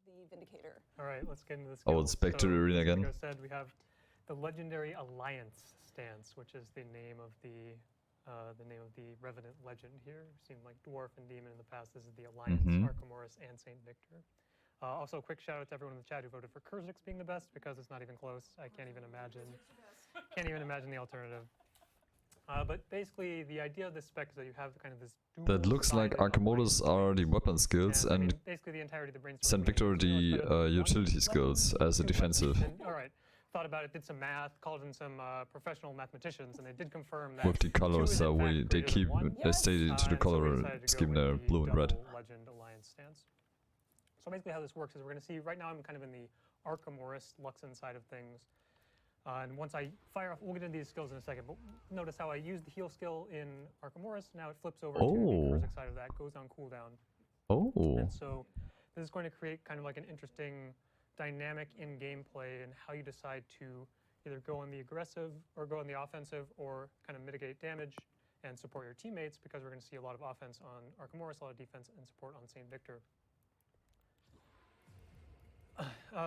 the Vindicator. All right, let's get into this. Oh, it's back to the arena again. Like I said, we have the legendary Alliance stance, which is the name of the Revenant legend here. We've seen like Dwarf and Demon in the past. This is the Alliance, Archimorus, and Saint Victor. Also, a quick shout out to everyone in the chat who voted for Kurzix being the best, because it's not even close. I can't even imagine the alternative. But basically, the idea of this spec is that you have kind of this dual. That looks like Archimorus are the weapon skills, and basically the entirety of the brainstorm. Saint Victor the utility skills as a defensive. All right, thought about it, did some math, called in some professional mathematicians, and they did confirm that with the colors, they keep they stayed into the color scheme there, blue and red. Legend Alliance stance. So basically, how this works is we're going to see right now I'm kind of in the Archimorus Luxon side of things. And once I fire off, we'll get into these skills in a second, but notice how I use the heal skill in Archimorus, now it flips over to the Kurzix side of that, goes on cooldown. And so this is going to create kind of like an interesting dynamic in gameplay and how you decide to either go on the aggressive or go on the offensive or kind of mitigate damage and support your teammates, because we're going to see a lot of offense on Archimorus, a lot of defense and support on Saint Victor.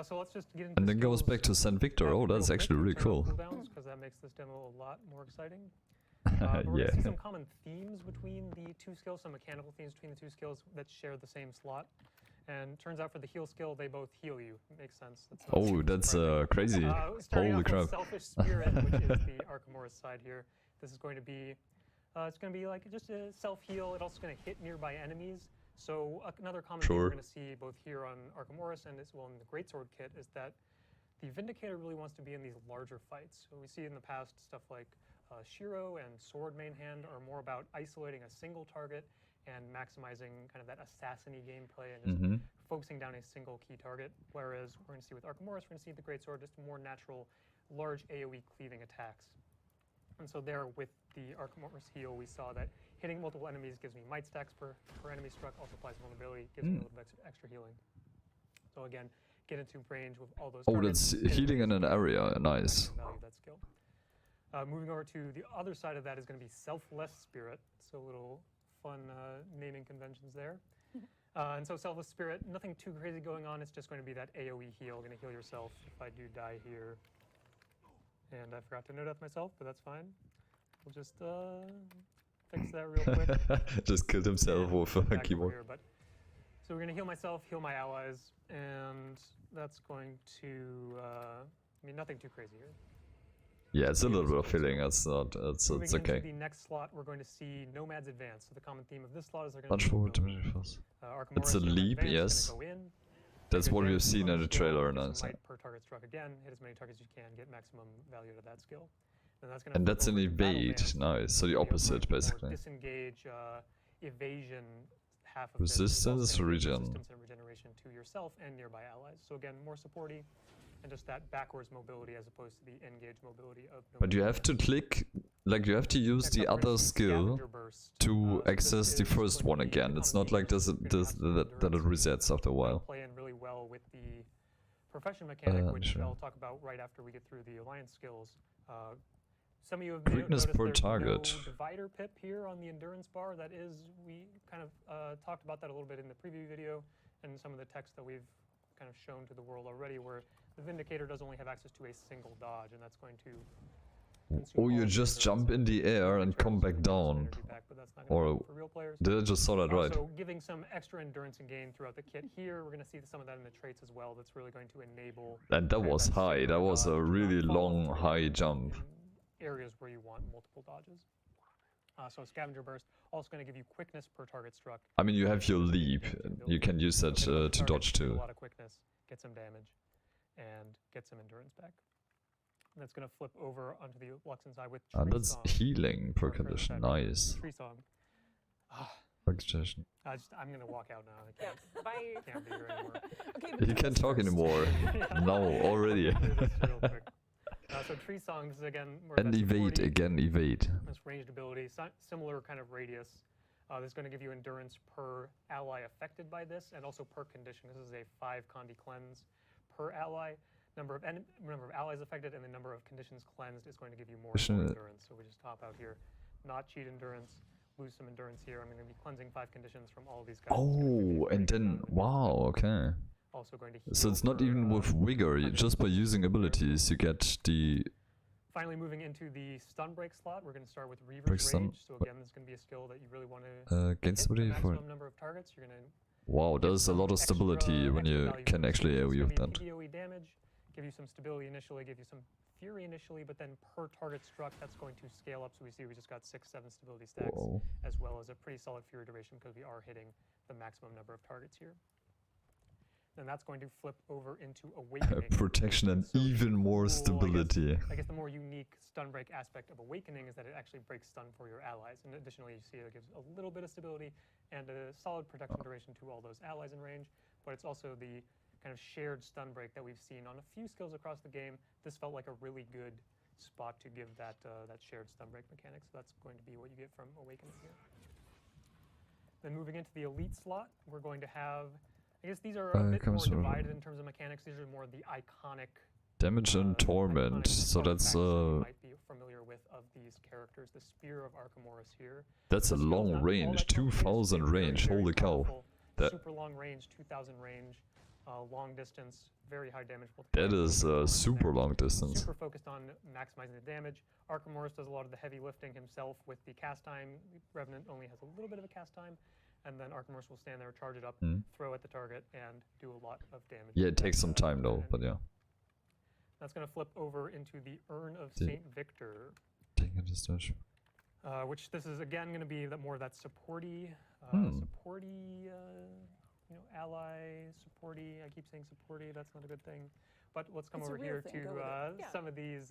So let's just get into. And then goes back to Saint Victor. Oh, that's actually really cool. Because that makes this demo a lot more exciting. But we're going to see some common themes between the two skills, some mechanical themes between the two skills that share the same slot. And turns out for the heal skill, they both heal you. It makes sense. That's crazy. Holy crap. Selfless Spirit, which is the Archimorus side here. This is going to be, it's going to be like just a self-heal. It's also going to hit nearby enemies. So another common thing we're going to see both here on Archimorus and as well in the Greatsword kit is that the Vindicator really wants to be in these larger fights. So we see in the past stuff like Shiro and Sword Main Hand are more about isolating a single target and maximizing kind of that assassiny gameplay and just focusing down a single key target. Whereas we're going to see with Archimorus, we're going to see the Greatsword just more natural, large AoE cleaving attacks. And so there with the Archimorus heal, we saw that hitting multiple enemies gives me might stacks per enemy struck, also applies vulnerability, gives me a little bit extra healing. So again, get into range with all those targets. That's healing in an area, nice. Value that skill. Moving over to the other side of that is going to be Selfless Spirit. So a little fun naming conventions there. And so Selfless Spirit, nothing too crazy going on. It's just going to be that AoE heal. Going to heal yourself if I do die here. And I forgot to note that myself, but that's fine. We'll just fix that real quick. Just killed himself with a keyboard. Here, so we're going to heal myself, heal my allies, and that's going to, I mean, nothing too crazy here. Yeah, it's a little bit of healing. It's not. It's okay. Into the next slot, we're going to see Nomads Advance. So the common theme of this slot is they're going to. Punch forward, it's a leap, yes. That's what we've seen in the trailer, and per target struck again, hit as many targets as you can, get maximum value out of that skill. And that's an evade, nice. So the opposite, basically. Disengage, evasion, half of resistance, regen. Resistance and regeneration to yourself and nearby allies. So again, more supporty, and just that backwards mobility as opposed to the engage mobility of. But you have to click, like you have to use the other skill to access the first one again. It's not like that it resets after a while. Play in really well with the profession mechanic, which I'll talk about right after we get through the alliance skills. Some of you have quickness per target. No divider pip here on the endurance bar. That is, we kind of talked about that a little bit in the preview video and some of the text that we've kind of shown to the world already, where the Vindicator does only have access to a single dodge, and that's going to or you just jump in the air and come back down. Or did I just saw that right? So giving some extra endurance and gain throughout the kit here. We're going to see some of that in the traits as well. That's really going to enable. And that was high. That was a really long high jump. Areas where you want multiple dodges. So Scavenger Burst also going to give you quickness per target struck. I mean, you have your leap. You can use that to dodge too. A lot of quickness, get some damage, and get some endurance back. And that's going to flip over onto the Luxon side with Tree that's Song. Healing per condition, nice. Tree Song. I'm going to walk out now. I can't, bye. Can't be here anymore. Okay, you can't talk anymore. No, already. Real quick. So Tree Song, this is again... And evade, again, evade. This ranged ability, similar kind of radius. This is going to give you endurance per ally affected by this, and also per condition. This is a 5 Condi cleanse per ally. Number of allies affected and the number of conditions cleansed is going to give you more endurance. So we just top out here, not cheat endurance, lose some endurance here. I'm going to be cleansing 5 conditions from all of these guys. Oh, and then, wow, okay. Also going to heal. So it's not even with vigor, just by using abilities you get the... Finally moving into the stun break slot, we're going to start with Reaver's Rage. So again, this is going to be a skill that you really want to against hit the somebody for... maximum number of targets. You're going to... Wow, there's a lot of stability when you can actually AoE with that. PoE damage, give you some stability initially, give you some fury initially, but then per target struck, that's going to scale up. So we see we just got 6-7 stability stacks, as well as a pretty solid fury duration because we are hitting the maximum number of targets here. Then that's going to flip over into Awakening. Protection and so even more stability. I guess the more unique stun break aspect of Awakening is that it actually breaks stun for your allies. And additionally, you see it gives a little bit of stability and a solid protection duration to all those allies in range. But it's also the kind of shared stun break that we've seen on a few skills across the game. This felt like a really good spot to give that that shared stun break mechanic. So that's going to be what you get from Awakening here. Then moving into the Elite slot, we're going to have... I guess these are a bit more divided in terms of mechanics. These are more the iconic damage and torment. So that's you might be familiar with of these characters. The Spear of Archimedes here. That's a long range, 2000 range. Holy cow! That super long range, 2000 range, long distance, very high damage. That is super long distance. Super focused on maximizing the damage. Archimedes does a lot of the heavy lifting himself with the cast time. Revenant only has a little bit of a cast time. And then Archimedes will stand there, charge it up, throw at the target, and do a lot of damage. Yeah, it takes some time though, but yeah. That's going to flip over into the Urn of Saint Victor. Which this is again going to be more of that supporty, supporty, you know, ally, supporty. I keep saying supporty, that's not a good thing. But let's come over here to some of these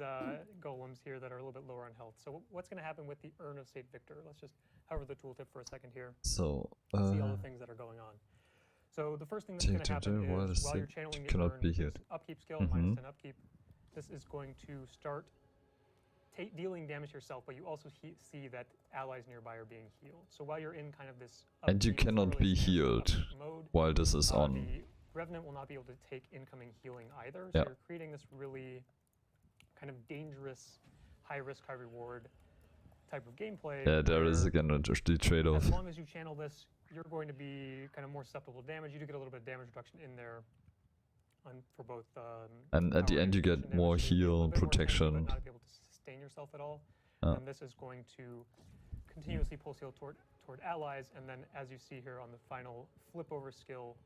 golems here that are a little bit lower on health. So what's going to happen with the Urn of Saint Victor? Let's just hover the tooltip for a second here. So see all the things that are going on. So the first thing that's going to happen is while you're channeling the Urn, this upkeep skill, -10 upkeep, this is going to start dealing damage yourself, but you also see that allies nearby are being healed. So while you're in kind of this... And you cannot be healed while this is on. The Revenant will not be able to take incoming healing either, so you're creating this really kind of dangerous, high risk, high reward type of gameplay. Yeah, there is again a trade-off. As long as you channel this, you're going to be kind of more susceptible to damage. You do get a little bit of damage reduction in there for both. And at the end you get more heal, protection. But not be able to sustain yourself at all. And this is going to continuously pulse heal toward allies, and then as you see here on the final flip over skill,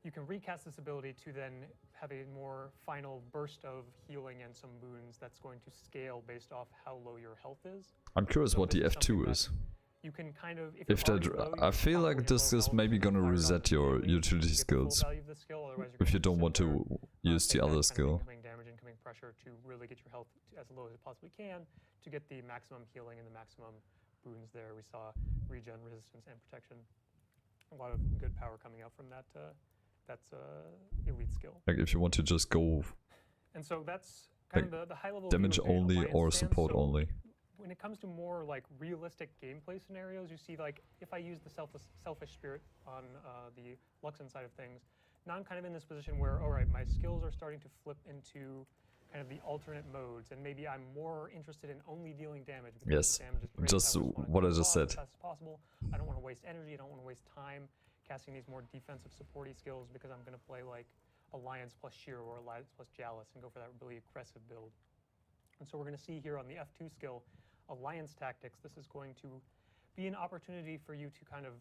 you can recast this ability to then have a more final burst of healing and some boons that's going to scale based off how low your health is. I'm curious what the F2 is. You can kind of, if that, I feel like this is maybe gonna reset your utility skills if you don't want to use the other skill. Incoming damage, incoming pressure to really get your health as low as it possibly can to get the maximum healing and the maximum boons there. We saw regen, resistance, and protection. A lot of good power coming out from that. That's elite skill. Like if you want to just go. And so that's kind of the high level damage only or support only. When it comes to more like realistic gameplay scenarios, you see like if I use the Selfish Spirit on the Luxon side of things, now I'm kind of in this position where, all right, my skills are starting to flip into kind of the alternate modes, and maybe I'm more interested in only dealing damage. Yes, just what I just said. As fast as possible. I don't want to waste energy. I don't want to waste time casting these more defensive supporty skills because I'm going to play like Alliance plus Sheer or Alliance plus Chalice and go for that really aggressive build. And so we're going to see here on the F2 skill, Alliance Tactics, this is going to be an opportunity for you to kind of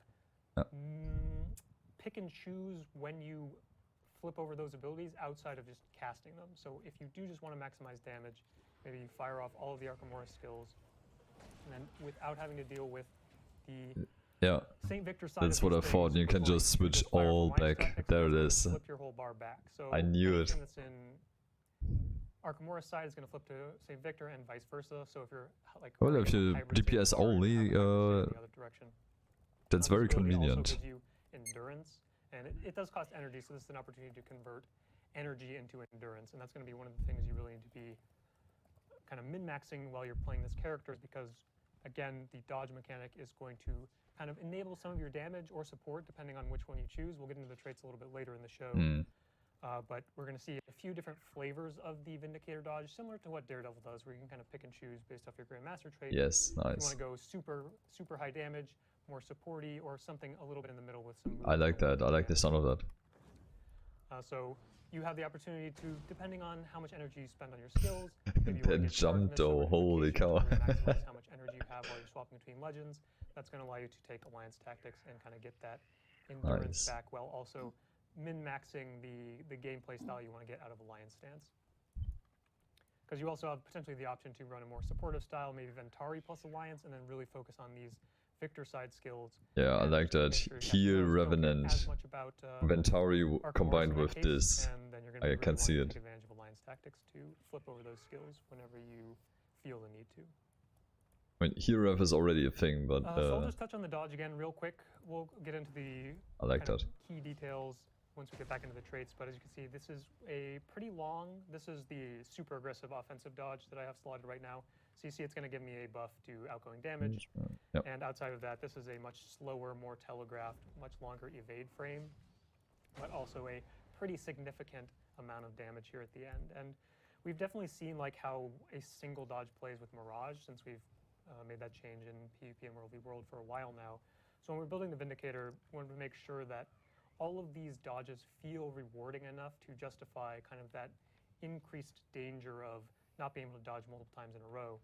pick and choose when you flip over those abilities outside of just casting them. So if you do just want to maximize damage, maybe you fire off all of the Archimedes skills, and then without having to deal with the Saint Victor side. That's what I thought. You can just switch all back. There it is. Flip your whole bar back. So I knew it. That's in Archimedes side is going to flip to Saint Victor and vice versa. So if you're like, well, if you DPS only, that's very convenient. Also gives you endurance, and it does cost energy. So this is an opportunity to convert energy into endurance, and that's going to be one of the things you really need to be kind of min-maxing while you're playing this character, because again, the dodge mechanic is going to kind of enable some of your damage or support depending on which one you choose. We'll get into the traits a little bit later in the show. But we're going to see a few different flavors of the Vindicator dodge, similar to what Daredevil does, where you can kind of pick and choose based off your Grandmaster trait. Yes, nice. If you want to go super high damage, more supporty, or something a little bit in the middle with some... I like that. I like the sound of that. So you have the opportunity to, depending on how much energy you spend on your skills, maybe you That want to get jump sharpness or though, holy unification cow. to really maximize how much energy you have while you're swapping between legends. That's going to allow you to take alliance tactics and kind of get that endurance Nice. back while also min-maxing the gameplay style you want to get out of alliance stance. Because you also have potentially the option to run a more supportive style, maybe Ventari plus alliance, and then really focus on these victor side skills. Yeah, I like that. Heal, Revenant, Ventari combined with this. And then you're going to I really can see want to it. take advantage of alliance tactics to flip over those skills whenever you feel the need to. I mean, heal rev is already a thing, but so I'll just touch on the dodge again real quick. We'll get into the I like that. key details once we get back into the traits, but as you can see, this is a pretty long, this is the super aggressive offensive dodge that I have slotted right now. So you see it's going to give me a buff to outgoing damage, Yep. and outside of that, this is a much slower, more telegraphed, much longer evade frame, but also a pretty significant amount of damage here at the end. And we've definitely seen like how a single dodge plays with Mirage since we've made that change in PvP and World v World for a while now. So when we're building the Vindicator, we wanted to make sure that all of these dodges feel rewarding enough to justify kind of that increased danger of not being able to dodge multiple times in a row.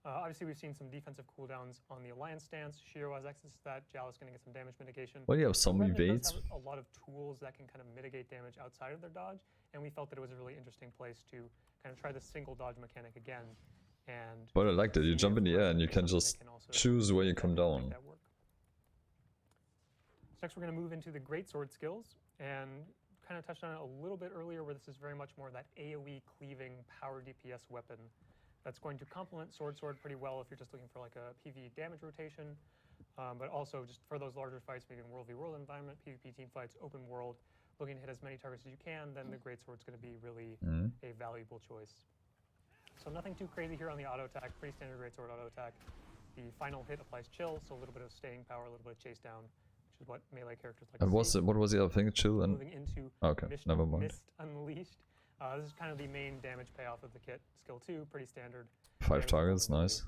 Obviously, we've seen some defensive cooldowns on the Alliance stance. Shiro has access to that. Jal is going to get some damage mitigation. Well, you have some Revenant evades. does have a lot of tools that can kind of mitigate damage outside of their dodge, and we felt that it was a really interesting place to kind of try the single dodge mechanic again. And But I like that. You jump in the air and you can just choose where you come down. So next, we're going to move into the greatsword skills, and kind of touched on it a little bit earlier, where this is very much more that AoE cleaving power DPS weapon that's going to complement sword pretty well if you're just looking for like a PvE damage rotation, but also just for those larger fights, maybe in World v World environment, PvP team fights, open world, looking to hit as many targets as you can, then the greatsword's going to be really a valuable choice. So nothing too crazy here on the auto attack, pretty standard greatsword auto attack. The final hit applies chill, so a little bit of staying power, a little bit of chase down, which is what melee characters like And to see. what was the other thing? Chill and Moving into okay, never mind. Mist Unleashed. This is kind of the main damage payoff of the kit. Skill 2, pretty standard. 5 targets, nice.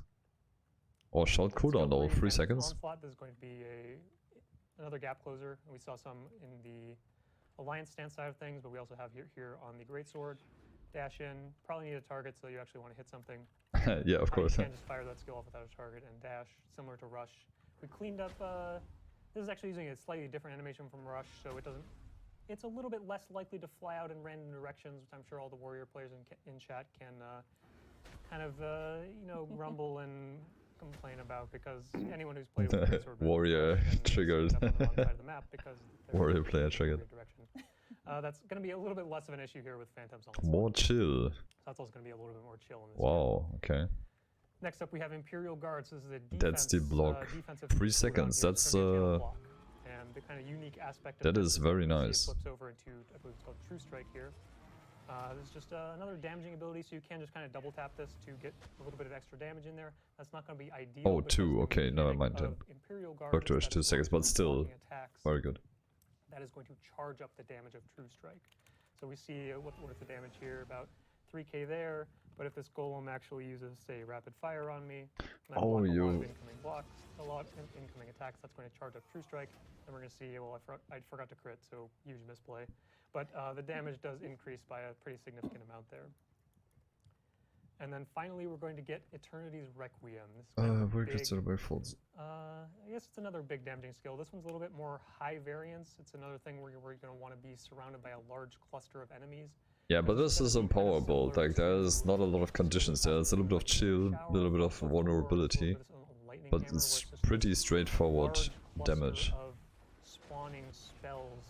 Or short cooldown though, 3 seconds. Onslaught, this is going to be another gap closer. We saw some in the Alliance stance side of things, but we also have here on the Greatsword. Dash in, probably need a target, so you actually want to hit something. Yeah, of course. You can't just fire that skill off without a target, and dash, similar to Rush. We cleaned up, this is actually using a slightly different animation from Rush, so it's a little bit less likely to fly out in random directions, which I'm sure all the Warrior players in chat can kind of, grumble and complain about, because anyone who's played with Greatsword Warrior triggered. on the wrong side of the map because Warrior player triggered. That's going to be a little bit less of an issue here with Phantom's Onslaught. More chill. So that's also going to be a little bit more chill in this Wow, game. okay. Next up, we have Imperial Guards. This is a defense, That's the block. 3 seconds. That's and the kind of unique aspect of that is very nice. It flips over into, I believe it's called True Strike here. This is just another damaging ability, so you can just kind of double tap this to get a little bit of extra damage in there. That's not going to be ideal. Oh, 2. Okay, never mind then. Imperial Guards Back to 2 seconds, but still very good. That is going to charge up the damage of True Strike. So we see what is the damage here, about 3k there. But if this golem actually uses, say, rapid fire on me, and I block a lot of incoming blocks, a lot of incoming attacks, that's going to charge up True Strike. And we're going to see, well, I forgot to crit, so huge misplay. But the damage does increase by a pretty significant amount there. And then finally, we're going to get Eternity's Requiem. Where gets it away falls? I guess it's another big damaging skill. This one's a little bit more high variance. It's another thing where you're going to want to be surrounded by a large cluster of enemies. Yeah, but this is empowerable. Like, there's not a lot of conditions there. There's a little bit of chill, a little bit of vulnerability, but it's pretty straightforward damage. Of spawning spells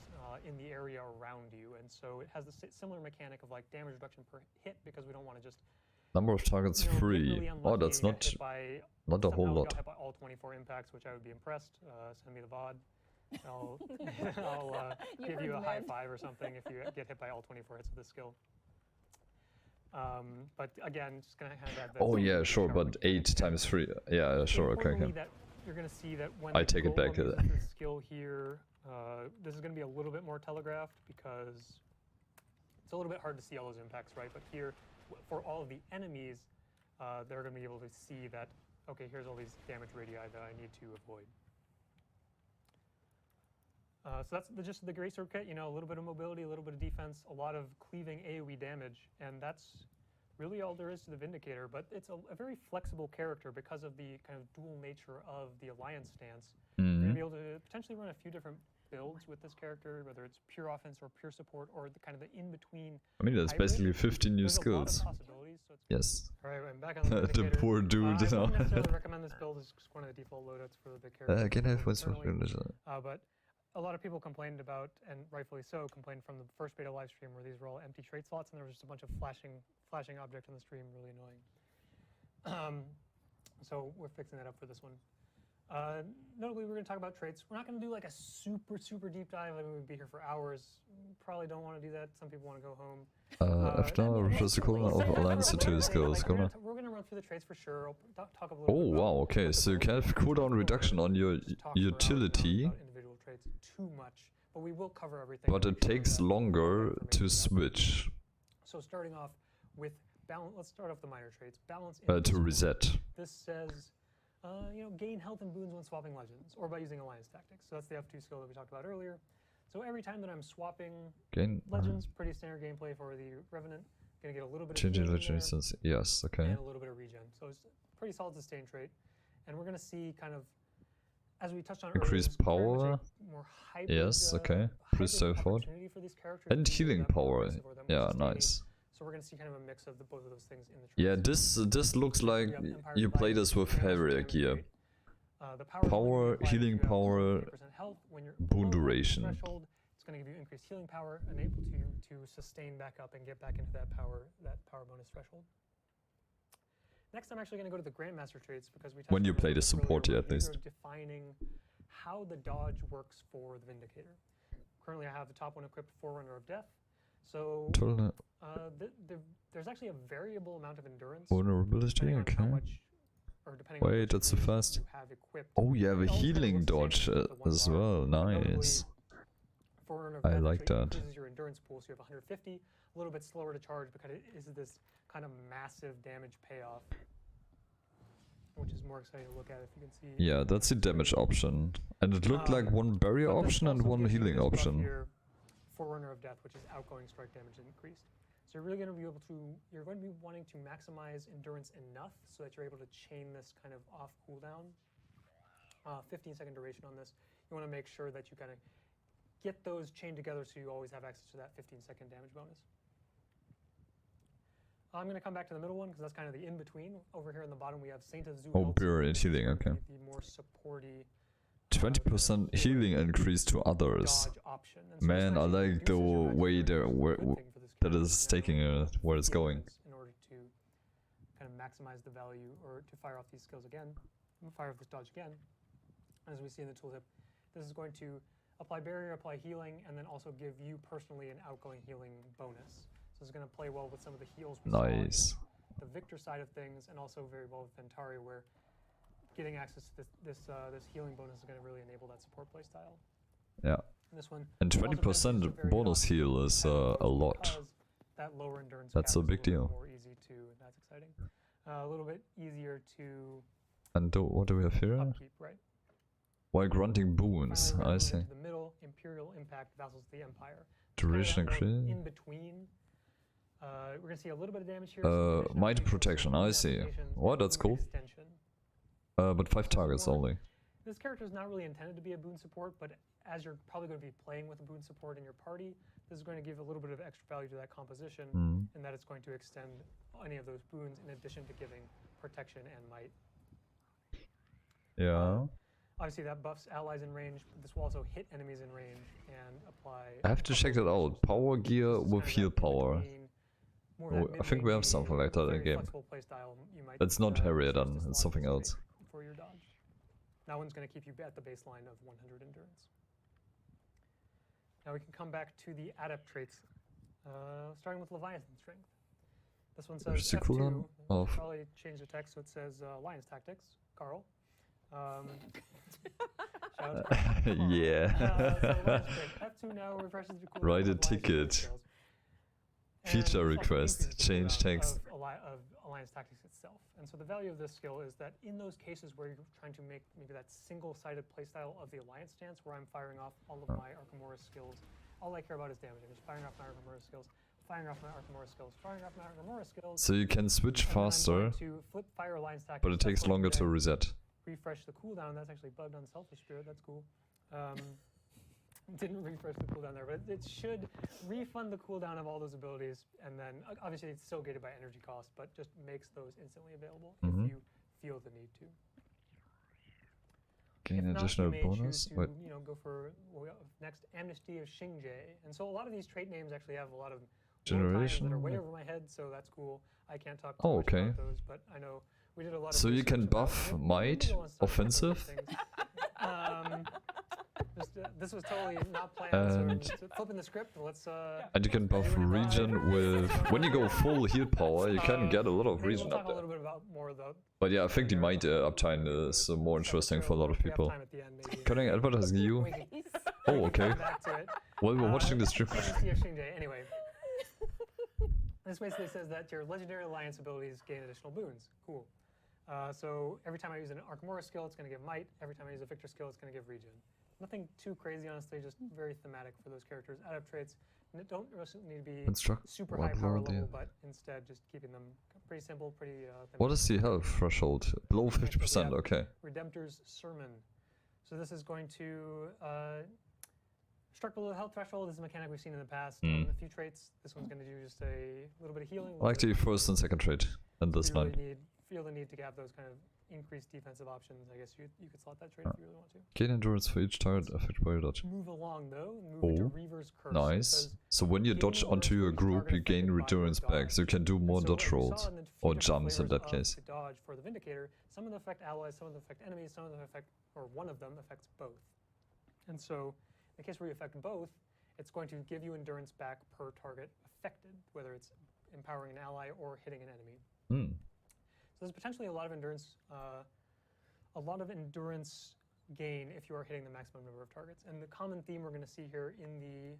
in the area around you, and so it has the similar mechanic of like damage reduction per hit, because we don't want to just number of targets 3. Oh, that's not a whole lot. Hit by all 24 impacts, which I would be impressed. Send me the VOD. I'll give you a high five or something if you get hit by all 24 hits with this skill. But again, just gonna have that. Oh yeah, sure, but 8 times 3. Yeah, sure, okay. That you're gonna see that when I take it back. This skill here, this is gonna be a little bit more telegraphed because it's a little bit hard to see all those impacts, right? But here, for all of the enemies, they're gonna be able to see that. Okay, here's all these damage radii that I need to avoid. So that's the gist of the Great Sword kit. You know, a little bit of mobility, a little bit of defense, a lot of cleaving AoE damage, and that's really all there is to the Vindicator. But it's a very flexible character because of the kind of dual nature of the Alliance stance. You're going to be able to potentially run a few different builds with this character, whether it's pure offense or pure support, or the kind of the in-between. I mean, that's basically 15 new skills. Yes. Alright, I'm back on the The poor dude. I wouldn't necessarily recommend this build as one of the default loadouts for the character. Again, I have what's but a lot of people complained about, and rightfully so, complained from the first beta live stream where these were all empty trait slots and there was just a bunch of flashing objects on the stream, really annoying. So we're fixing that up for this one. Notably, we're going to talk about traits. We're not going to do like a super deep dive. I mean, we'd be here for hours. Probably don't want to do that. Some people want to go home. After refers the corner of Alliance to skills. We're going to run through the traits for sure. I'll talk a little oh bit wow, okay, so you can have cooldown reduction on your utility, individual traits too much, but we will cover everything. but it takes longer to switch. So starting off with balance, let's start off the minor traits. Balance. To reset. This says, you know, gain health and boons when swapping legends, or by using alliance tactics. So that's the F2 skill that we talked about earlier. So every time that I'm swapping legends, pretty standard gameplay for the Revenant, gonna get a little bit of changing legends. Yes, okay. And a little bit of regen. So it's a pretty solid sustain trait. And we're gonna see kind of, as we touched on increased power. More hybrid, Yes, okay. Pretty straightforward. And healing power. Yeah, nice. So we're going to see kind of a mix of both of those things in the traits. Yeah, this looks like you play this with heavier gear. Power, healing power, boon duration. It's going to give you increased healing power, enable you to sustain back up and get back into that power bonus threshold. Next, I'm actually going to go to the Grandmaster traits because we when you play the support, at least. Defining how the dodge works for the Vindicator. Currently, I have the top one equipped, Forerunner of Death. So there's actually a variable amount of endurance. Vulnerability, okay. Wait, that's so fast. Oh, you have a healing dodge as well. Nice. I like that. Increases your endurance pool, so you have 150. A little bit slower to charge because it is this kind of massive damage payoff, which is more exciting to look at if you can see. Yeah, that's the damage option, and it looked like one barrier option and one healing option. Here, Forerunner of Death, which is outgoing strike damage increased. So you're really going to be able to, you're going to be wanting to maximize endurance enough so that you're able to chain this kind of off cooldown. 15-second duration on this. You want to make sure that you kind of get those chained together so you always have access to that 15-second damage bonus. I'm going to come back to the middle one because that's kind of the in-between. Over here in the bottom we have Saint of Zoo. Oh, pure and healing, okay. The more supporty 20% healing increase to others. Man, I like the way that is taking it, where it's going. In order to kind of maximize the value, or to fire off these skills again, fire off this dodge again. As we see in the tooltip, this is going to apply barrier, apply healing, and then also give you personally an outgoing healing bonus. So it's going to play well with some of the heals we nice. saw on the Victor side of things, and also very well with Ventari, where getting access to this healing bonus is going to really enable that support playstyle. Yeah. This one, and 20% bonus heal is a lot. That lower endurance that's a big deal. More easy to, that's exciting. A little bit easier to. And what do we have here? Upkeep, right? While granting boons, I see. The middle, Imperial Impact, Vassals of the Empire. Duration increase. In between. We're gonna see a little bit of damage here. Might protection, I see. What? That's cool. But 5 targets only. This character is not really intended to be a boon support, but as you're probably going to be playing with a boon support in your party, this is going to give a little bit of extra value to that composition, in that it's going to extend any of those boons in addition to giving protection and might. Yeah. Obviously that buffs allies in range, but this will also hit enemies in range and apply. I have to check that out. Power gear with heal power. Oh, I think we have something like that in game. It's not Harridan, it's something else. For your dodge. That one's going to keep you at the baseline of 100 endurance. Now we can come back to the adept traits, starting with Leviathan Strength. This one says F2, probably change the text so it says Alliance Tactics, Carl. Yeah. So F2 now refreshes the cooldown. Write a ticket. Feature this also request, increases the change cooldown text. of Alliance Tactics itself. And so the value of this skill is that in those cases where you're trying to make maybe that single-sided playstyle of the Alliance stance, where I'm firing off all of my Archimoris skills, all I care about is damage. I'm just firing off my Archimoris skills, firing off my Archimoris skills, firing off my Archimoris skills. So you can switch and then I'm faster, going to flip Fire Alliance Tactics, but it takes Selfless longer to Spirit, reset. refresh the cooldown. That's actually bugged on Selfless Spirit. That's cool. Didn't refresh the cooldown there, but it should refund the cooldown of all those abilities, and then obviously it's still gated by energy cost, but just makes those instantly available if you feel the need to. Gain If additional not, you may bonus. choose to, Wait, go for next Amnesty of Xingje, and so a lot of these trait names actually have a lot of Generation? that are way over my head, so that's cool. I can't talk too Oh, much okay. about those, but I know we did a lot of. so you research can about buff it. might, We'll go on stuff about those offensive, things. This was totally not planned, and so flipping the script, let's and you can buff regen with. When you go full heal power, you can get a lot of maybe regen we'll up talk a there. little bit about more of the But yeah, I think the might uptime is more interesting for a lot of if we have people. time at the end, maybe. Cutting advertising you? We can Oh, okay. come back to it. Well, we're watching the stream. Amnesty of Xingje. Anyway, this basically says that your legendary alliance abilities gain additional boons. Cool. So every time I use an Archimoris skill, it's going to give might. Every time I use a Victor skill, it's going to give regen. Nothing too crazy, honestly, just very thematic for those characters. Adapt traits don't need to be Construct super high power world, level, yeah. but instead just keeping them pretty simple, pretty What is the health threshold? Below 50%, Yeah. okay. Redemptor's Sermon. So this is going to struck below the health threshold. This is a mechanic we've seen in the past on a few traits. This one's going to do just a little bit of healing. I like the first and second trait in this If you line. really feel the need to have those kind of increased defensive options, I guess you could slot that trait if you really want to. Gain endurance for each target affected by your dodge. Move along though, and move into Oh, Reaver's Curse. It nice. says, So when you gain dodge onto endurance your for each group, target you gain affected by your endurance back, so you can do more So dodge as we rolls. saw in the few Or different jumps in flavors that of case. the dodge for the Vindicator, some of them affect allies, some of them affect enemies, some of them affect, or one of them affects both. And so, in the case where you affect both, it's going to give you endurance back per target affected, whether it's empowering an ally or hitting an enemy. So there's potentially a lot of endurance gain if you are hitting the maximum number of targets. And the common theme we're going to see here in the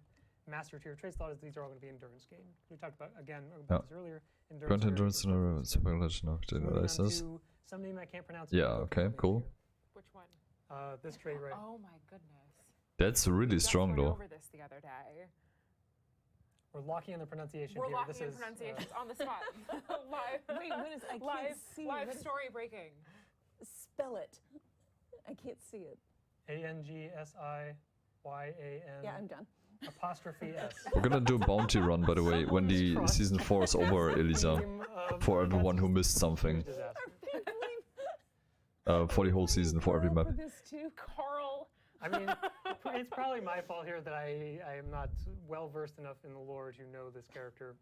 master tier traits thought is these are all going to be endurance gain. We talked about this earlier. Grant endurance in a Specialisation of devices. Some name I can't pronounce. Yeah, okay, cool. Which one? This trait right. Oh my goodness. That's really Just strong went though. over this the other day. We're locking in the pronunciation We're here. locking This in is, pronunciations on the spot. Live. Wait, what is? I can't see. Live what- story breaking. Spell it. I can't see it. ANGSIYAN. Yeah, I'm done. Apostrophe S. We're gonna do a bounty run, by the way, when the season 4 is over, Elisa. For everyone who missed something. For the whole season, for every map. For this too. Carl. I mean, it's probably my fault here that I am not well versed enough in the lore to know this character.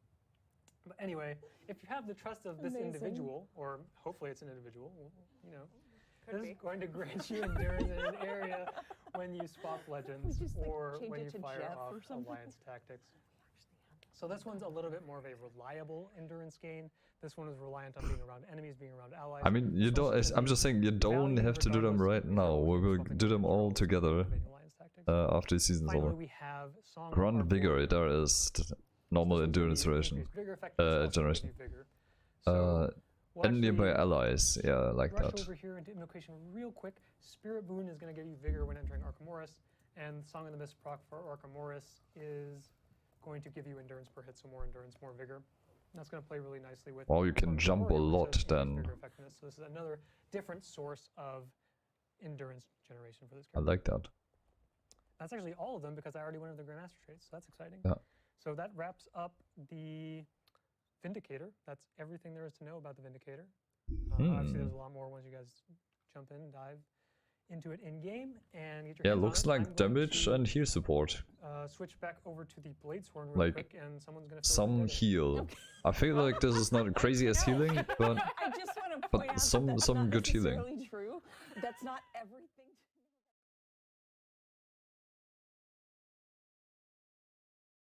But anyway, if you have the trust of this Amazing. individual, or hopefully it's an individual, Could this be. is going to grant you endurance in an area when you swap legends just, like, or change when it you to fire Jeff off or something. alliance tactics. So this one's a little bit more of a reliable endurance gain. This one is reliant on being around enemies, being around allies. I mean, you This one's don't. gonna I'm be just saying, you don't value have to do them regardless right of now. We will swapping do them legends all or together activating alliance tactics. after the season's Finally, over. we have Song of Grunt Harbor. Vigor, there is normal This one's gonna endurance be duration. increased vigor effect, this also gives generation. you vigor. So we'll And nearby actually allies, yeah, I like rush that. over here into Invocation real quick. Spirit Boon is going to give you vigor when entering Archimoris, and Song of the Mist proc for Archimoris is going to give you endurance per hit, so more endurance, more vigor. And that's going to play really nicely with. Wow, you can Song of the jump a Warrior, which lot has increased then. vigor effectiveness. So this is another different source of endurance generation for this I character. like that. That's actually all of them because I already went over the Grandmaster traits, so that's exciting. Yeah. So that wraps up the Vindicator. That's everything there is to know about the Vindicator. Obviously, there's a lot more once you guys jump in, dive into it in game, and get your Yeah, hands on looks it. I'm like going damage to, and heal support. switch back over to the Bladesworn real Like, quick, and someone's gonna fill Some in the heal. Okay. I feel like this is not crazy as healing, but I just want to But point out some- that that's some not good healing. necessarily true. That's not everything.